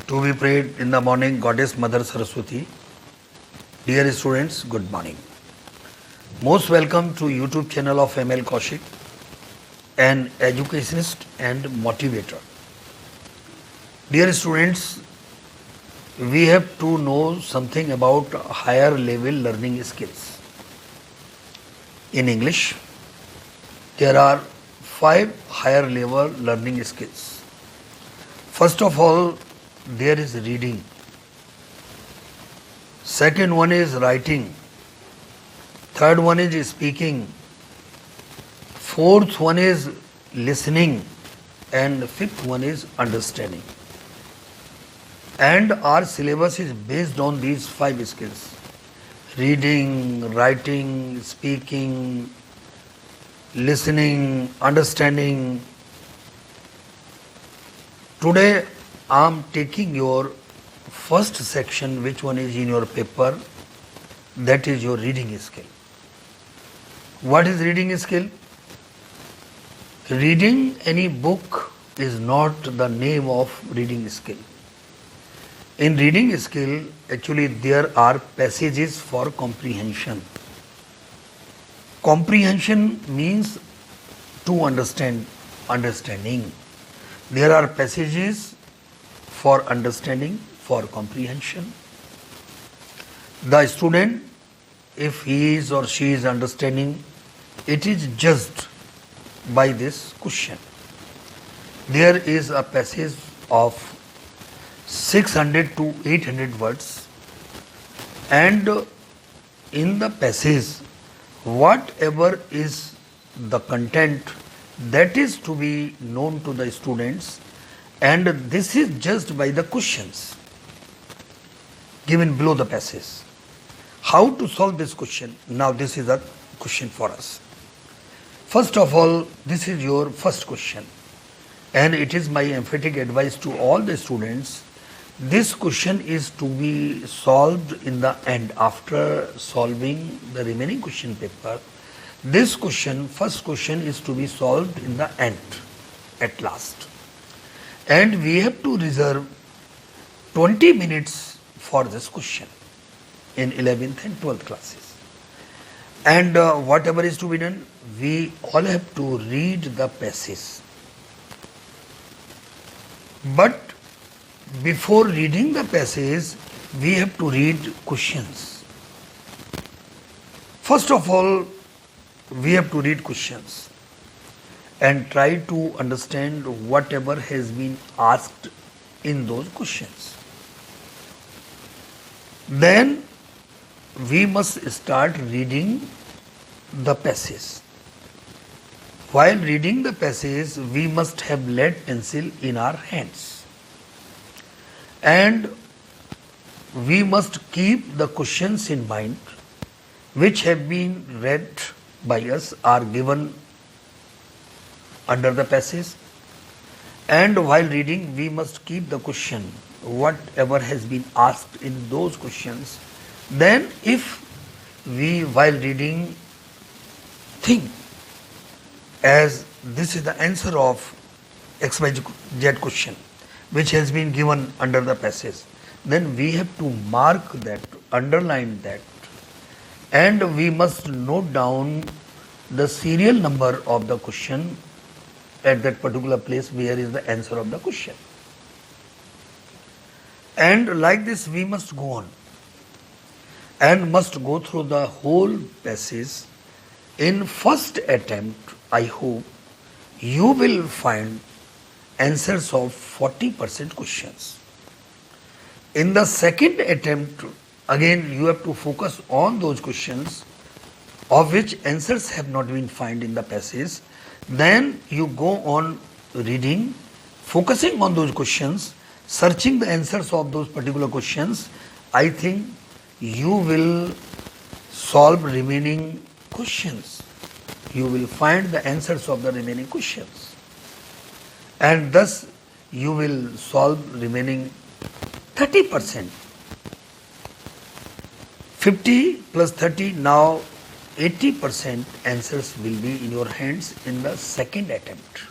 To be prayed in the morning, Goddess Mother Saraswati. Dear students, good morning. Most welcome to YouTube channel of ML Kaushik, an educationist and motivator. Dear students, we have to know something about higher level learning skills. In English, there are 5 higher level learning skills. First of all, there is reading. Second one is writing. Third one is speaking. Fourth one is listening. And fifth one is understanding. And our syllabus is based on these 5 skills. Reading, writing, speaking, listening, understanding. Today I am taking your first section, which one is in your paper, that is your reading skill. What is reading skill? Reading any book is not the name of reading skill. In reading skill, actually there are passages for comprehension. Comprehension means to understand, understanding. There are passages for understanding, for comprehension. The student, if he is or she is understanding, it is judged by this question. There is a passage of 600 to 800 words, and in the passage, whatever is the content, that is to be known to the students, and this is judged by the questions given below the passage. How to solve this question? Now this is a question for us. First of all, this is your first question, and it is my emphatic advice to all the students. This question is to be solved in the end, after solving the remaining question paper. This question, first question, is to be solved in the end, at last. And we have to reserve 20 minutes for this question in 11th and 12th classes. And whatever is to be done, we all have to read the passage. But before reading the passage, we have to read questions. First of all, we have to read questions and try to understand whatever has been asked in those questions. Then we must start reading the passage. While reading the passage, we must have lead pencil in our hands. And we must keep the questions in mind which have been read by us, are given under the passage. And while reading, we must keep the question, whatever has been asked in those questions. Then if we, while reading, think as this is the answer of XYZ question which has been given under the passage, then we have to mark that, underline that, and we must note down the serial number of the question at that particular place where is the answer of the question. And like this we must go on and must go through the whole passage. In first attempt, I hope you will find answers of 40% questions. In the second attempt, again you have to focus on those questions of which answers have not been found in the passage. Then you go on reading, focusing on those questions, searching the answers of those particular questions. I think you will solve remaining questions. You will find the answers of the remaining questions. And thus you will solve remaining 30%. 50 plus 30, now 80% answers will be in your hands in the second attempt.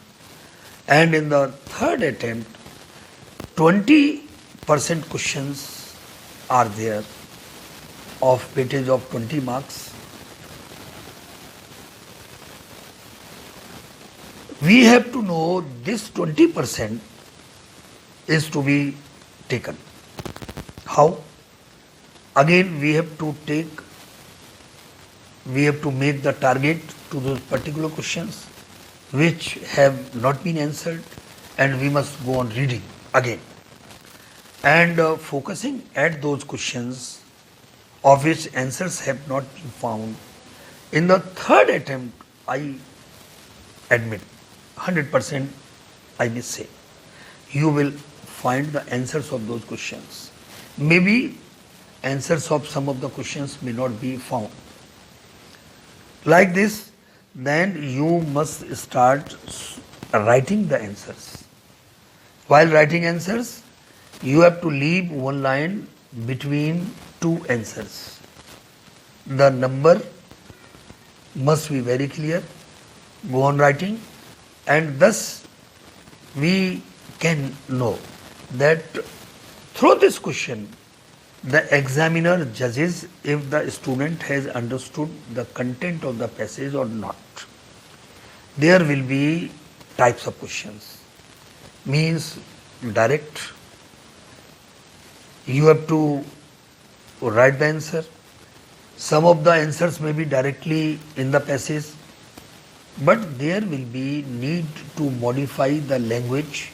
And in the third attempt, 20 percent questions are there of weightage of 20 marks. We have to know this 20% is to be taken. How? Again, we have to make the target to those particular questions which have not been answered, and we must go on reading again and focusing at those questions of which answers have not been found. In the third attempt, I admit 100% I may say you will find the answers of those questions. Maybe answers of some of the questions may not be found. Like this, then you must start writing the answers. While writing answers, you have to leave one line between two answers. The number must be very clear. Go on writing, and thus we can know that through this question the examiner judges if the student has understood the content of the passage or not. There will be types of questions. Means direct, you have to write the answer. Some of the answers may be directly in the passage, but there will be need to modify the language,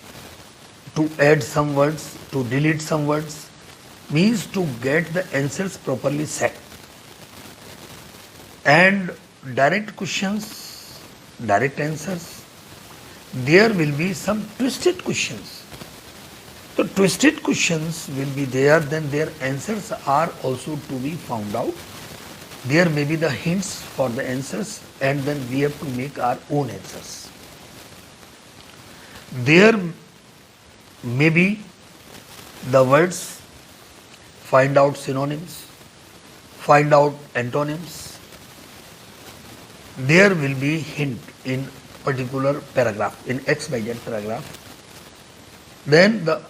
to add some words, to delete some words, means to get the answers properly set. And direct questions, direct answers, there will be some twisted questions. So twisted questions will be there, then their answers are also to be found out. There may be the hints for the answers, and then we have to make our own answers. There may be the words, find out synonyms, find out antonyms. There will be hint in particular paragraph, in XYZ paragraph. Then the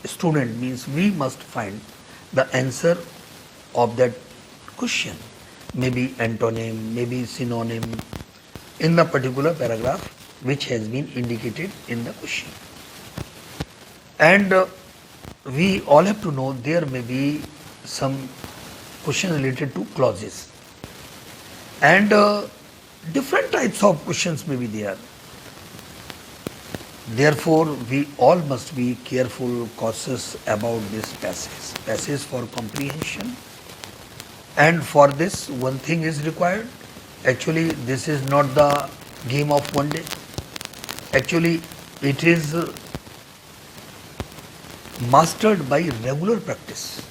student, means we must find the answer of that question. Maybe antonym, maybe synonym in the particular paragraph which has been indicated in the question. And we all have to know there may be some questions related to clauses, and different types of questions may be there. Therefore, we all must be careful, cautious about this passage for comprehension. And for this, one thing is required. Actually, this is not the game of one day. Actually, it is mastered by regular practice.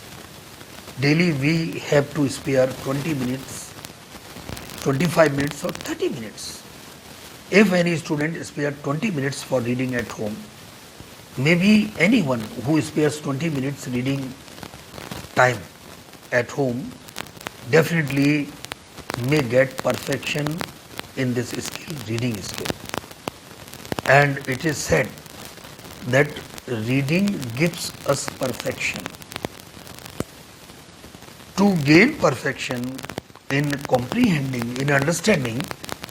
Daily we have to spare 20 minutes, 25 minutes or 30 minutes. If any student spares 20 minutes for reading at home, maybe anyone who spares 20 minutes reading time at home definitely may get perfection in this skill, reading skill. And it is said that reading gives us perfection. To gain perfection in comprehending, in understanding,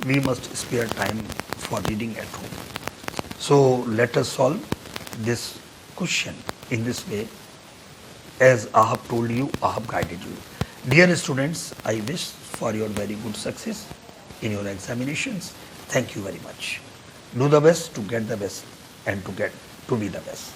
we must spare time for reading at home. So let us solve this question in this way. As I have told you, I have guided you. Dear students, I wish for your very good success in your examinations. Thank you very much. Do the best to get the best and to be the best.